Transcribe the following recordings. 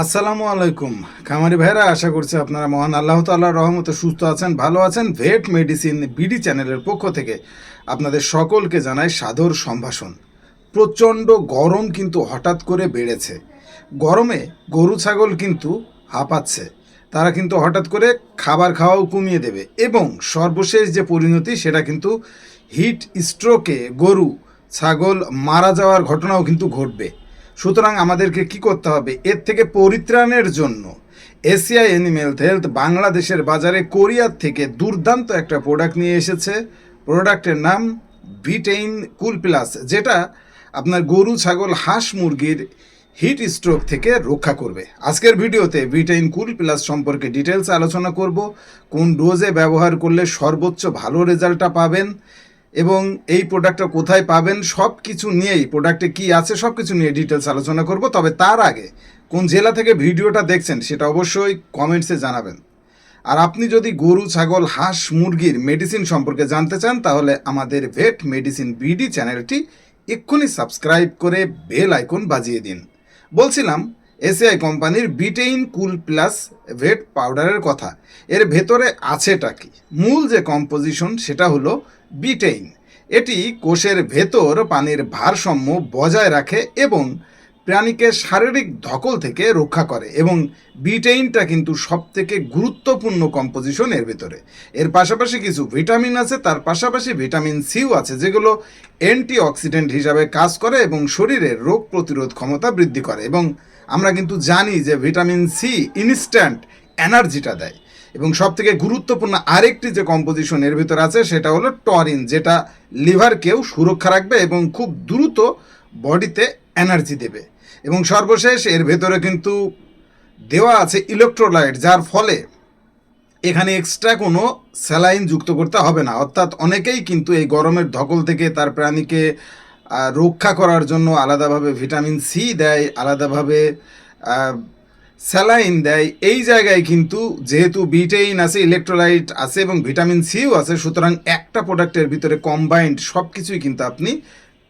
আসসালামু আলাইকুম খামারি ভাইরা, আশা করছি আপনারা মহান আল্লাহ তাআলার রহমতে সুস্থ আছেন, ভালো আছেন। ভেট মেডিসিন বিডি চ্যানেলের পক্ষ থেকে আপনাদের সকলকে জানাই সাদর সম্ভাষণ। প্রচণ্ড গরম কিন্তু হঠাৎ করে বেড়েছে। গরমে গরু ছাগল কিন্তু হাঁপাচ্ছে, তারা কিন্তু হঠাৎ করে খাবার খাওয়াও কমিয়ে দেবে এবং সর্বশেষ যে পরিণতি সেটা কিন্তু হিট স্ট্রোকে গরু ছাগল মারা যাওয়ার ঘটনাও কিন্তু ঘটবে। সুতরাং আমাদেরকে কি করতে হবে, এর থেকে পরিত্রাণের জন্য এসিআই অ্যানিম্যাল হেলথ বাংলাদেশের বাজারে কোরিয়ার থেকে দুর্দান্ত একটা প্রোডাক্ট নিয়ে এসেছে। প্রোডাক্টের নাম ভিটেইন কুল প্লাস, যেটা আপনার গরু ছাগল হাঁস মুরগির হিট স্ট্রোক থেকে রক্ষা করবে। আজকের ভিডিওতে ভিটেইন কুল প্লাস সম্পর্কে ডিটেলস আলোচনা করব, কোন ডোজে ব্যবহার করলে সর্বোচ্চ ভালো রেজাল্টটা পাবেন এবং এই প্রোডাক্টটা কোথায় পাবেন সব কিছু নিয়েই, প্রোডাক্টে কি আছে সব কিছু নিয়ে ডিটেলস আলোচনা করব। তবে তার আগে কোন জেলা থেকে ভিডিওটা দেখছেন সেটা অবশ্যই কমেন্টসে জানাবেন। আর আপনি যদি গরু ছাগল হাঁস মুরগির মেডিসিন সম্পর্কে জানতে চান তাহলে আমাদের ভেট মেডিসিন বিডি চ্যানেলটি এক্ষুনি সাবস্ক্রাইব করে বেল আইকন বাজিয়ে দিন। বলছিলাম এসিআই কোম্পানির ভিটেইন কুল প্লাস ভেট পাউডারের কথা। এর ভেতরে আছেটা কি, মূল যে কম্পোজিশন সেটা হলো ভিটেইন। এটি কোষের ভেতর পানির ভারসাম্য বজায় রাখে এবং প্রাণীকে শারীরিক ধকল থেকে রক্ষা করে এবং ভিটেইনটা কিন্তু সবথেকে গুরুত্বপূর্ণ কম্পোজিশন এর ভেতরে। এর পাশাপাশি কিছু ভিটামিন আছে, তার পাশাপাশি ভিটামিন সিও আছে, যেগুলো অ্যান্টিঅক্সিডেন্ট হিসাবে কাজ করে এবং শরীরের রোগ প্রতিরোধ ক্ষমতা বৃদ্ধি করে। এবং আমরা কিন্তু জানি যে ভিটামিন সি ইনস্ট্যান্ট এনার্জিটা দেয়। এবং সবথেকে গুরুত্বপূর্ণ আরেকটি যে কম্পোজিশন এর ভিতরে আছে সেটা হলো টরিন, যেটা লিভারকেও সুরক্ষা রাখবে এবং খুব দ্রুত বডিতে এনার্জি দেবে। এবং সর্বশেষ এর ভেতরে কিন্তু দেওয়া আছে ইলেকট্রোলাইট, যার ফলে এখানে এক্সট্রা কোনো স্যালাইন যুক্ত করতে হবে না। অর্থাৎ অনেকেই কিন্তু এই গরমের ধকল থেকে তার প্রাণীকে রক্ষা করার জন্য আলাদাভাবে ভিটামিন সি দেয়, আলাদাভাবে স্যালাইন দেয়। এই জায়গায় কিন্তু যেহেতু ভিটেইন আছে, ইলেকট্রোলাইট আছে এবং ভিটামিন সিও আছে, সুতরাং একটা প্রোডাক্টের ভিতরে কম্বাইন্ড সব কিছুই কিন্তু আপনি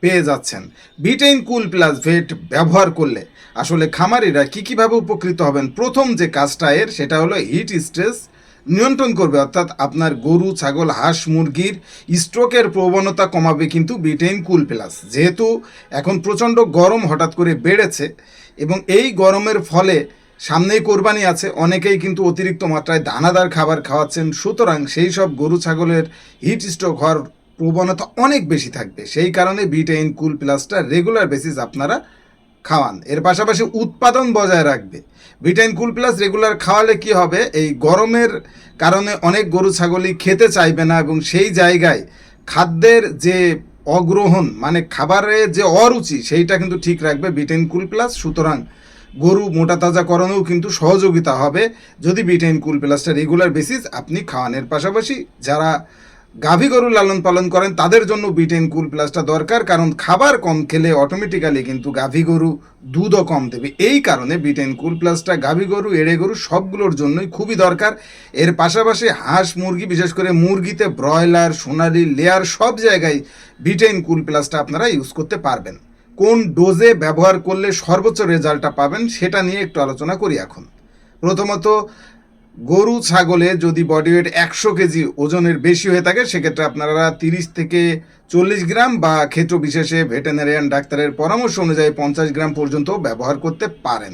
পেয়ে যাচ্ছেন। ভিটেইন কুল প্লাস ভেট ব্যবহার করলে আসলে খামারিরা কীভাবে উপকৃত হবেন, প্রথম যে কাজটা এর সেটা হলো হিট স্ট্রেস নিয়ন্ত্রণ করবে। অর্থাৎ আপনার গরু ছাগল হাঁস মুরগির স্ট্রোকের প্রবণতা কমাবে কিন্তু ভিটেইন কুল প্লাস। যেহেতু এখন প্রচণ্ড গরম হঠাৎ করে বেড়েছে এবং এই গরমের ফলে সামনেই কোরবানি আছে, অনেকেই কিন্তু অতিরিক্ত মাত্রায় দানাদার খাবার খাওয়াচ্ছেন। সুতরাং সেই সব গরু ছাগলের হিট স্ট্রোক হওয়ার প্রবণতা অনেক বেশি থাকবে। সেই কারণে ভিটেইন কুল প্লাসটা রেগুলার বেসিস আপনারা খাওয়ান। এর পাশাপাশি উৎপাদন বজায় রাখবে। ভিটেইন কুল প্লাস রেগুলার খাওয়ালে কি হবে, এই গরমের কারণে অনেক গরু ছাগলই খেতে চাইবে না এবং সেই জায়গায় খাদ্যের যে অগ্রহণ মানে খাবারে যে অরুচি সেইটা কিন্তু ঠিক রাখবে ভিটেইন কুল প্লাস। সুতরাং গরু মোটা তাজাকরণেও কিন্তু সহযোগিতা হবে যদি ভিটেইন কুল প্লাসটা রেগুলার বেসিস আপনি খাওয়ান। এর পাশাপাশি যারা গাভী গরু লালন পালন করেন তাদের জন্য ভিটেইন কুল প্লাসটা দরকার, কারণ খাবার কম খেলে অটোমেটিক্যালি কিন্তু গাভী গরু দুধও কম দেবে। এই কারণে ভিটেইন কুল প্লাসটা গাভী গরু এড়ে গরু সবগুলোর জন্যই খুবই দরকার। এর পাশাপাশি হাঁস মুরগি, বিশেষ করে মুরগিতে ব্রয়লার সোনালি লেয়ার সব জায়গায় ভিটেইন কুল প্লাসটা আপনারা ইউজ করতে পারবেন। কোন ডোজে ব্যবহার করলে সর্বোচ্চ রেজাল্টটা পাবেন সেটা নিয়ে একটু আলোচনা করি এখন। প্রথমত, গরু ছাগলে যদি বডি ওয়েট 100 কেজি ওজনের বেশি হয়ে থাকে সেক্ষেত্রে আপনারা 30 থেকে 40 গ্রাম বা ক্ষেত্র বিশেষে ভেটেরিনারিয়ান ডাক্তারের পরামর্শ অনুযায়ী 50 গ্রাম পর্যন্ত ব্যবহার করতে পারেন।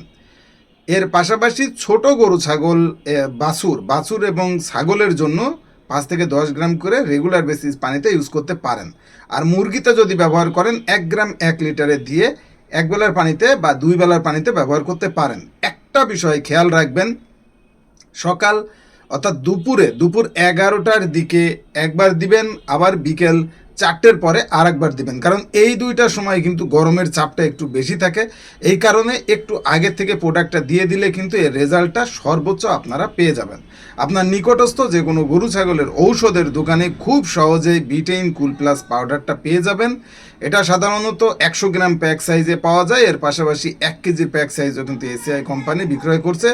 এর পাশাপাশি ছোট গরু ছাগল বাছুর এবং ছাগলের জন্য 5 থেকে 10 গ্রাম করে রেগুলার বেসিস পানিতে ইউজ করতে পারেন। আর মুরগিতে যদি ব্যবহার করেন 1 গ্রাম 1 লিটারে দিয়ে 1 বেলার পানিতে বা 2 বেলার পানিতে ব্যবহার করতে পারেন। একটা বিষয় খেয়াল রাখবেন, সকাল অর্থাৎ দুপুর 11টার দিকে একবার দিবেন, আবার বিকেল 4টের পরে আর একবার দিবেন, কারণ এই দুইটার সময় কিন্তু গরমের চাপটা একটু বেশি থাকে। এই কারণে একটু আগে থেকে প্রোডাক্টটা দিয়ে দিলে কিন্তু এর রেজাল্টটা সর্বোচ্চ আপনারা পেয়ে যাবেন। আপনার নিকটস্থ যে কোনো গরু ছাগলের ঔষধের দোকানে খুব সহজেই ভিটেইন কুল প্লাস পাউডারটা পেয়ে যাবেন। এটা সাধারণত 100 গ্রাম প্যাক সাইজে পাওয়া যায়। এর পাশাপাশি 1 কেজির প্যাক সাইজও কিন্তু এসিআই কোম্পানি বিক্রয় করছে।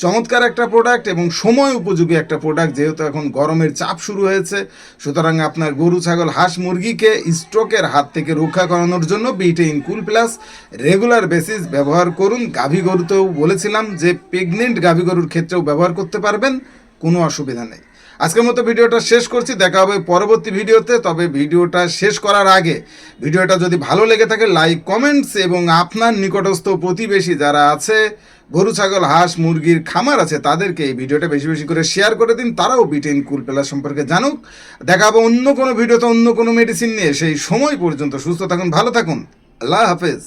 চমৎকার একটা প্রোডাক্ট এবং সময় উপযোগী একটা প্রোডাক্ট, যেহেতু এখন গরমের চাপ শুরু হয়েছে। সুতরাং আপনার গরু ছাগল হাঁস মুরগি মুরগিকে স্ট্রোকের হাত থেকে রক্ষা করানোর জন্য বিটেইন কুল প্লাস রেগুলার বেসিস ব্যবহার করুন। গাভী গরুতেও বলেছিলাম যে প্রেগনেন্ট গাভী গরুর ক্ষেত্রেও ব্যবহার করতে পারবেন, কোনো অসুবিধা নেই। আজকের মতো ভিডিওটা শেষ করছি, দেখা হবে পরবর্তী ভিডিওতে। তবে ভিডিওটা শেষ করার আগে ভিডিওটা যদি ভালো লেগে থাকে লাইক, কমেন্টস এবং আপনার নিকটস্থ প্রতিবেশী যারা আছে, গরু ছাগল হাঁস মুরগির খামার আছে, তাদেরকে এই ভিডিওটা বেশি বেশি করে শেয়ার করে দিন, তারাও বিটেইন কুল প্লাস সম্পর্কে জানুক। দেখা হবে অন্য কোনো ভিডিওতে অন্য কোনো মেডিসিন নিয়ে। সেই সময় পর্যন্ত সুস্থ থাকুন, ভালো থাকুন, আল্লাহ হাফেজ।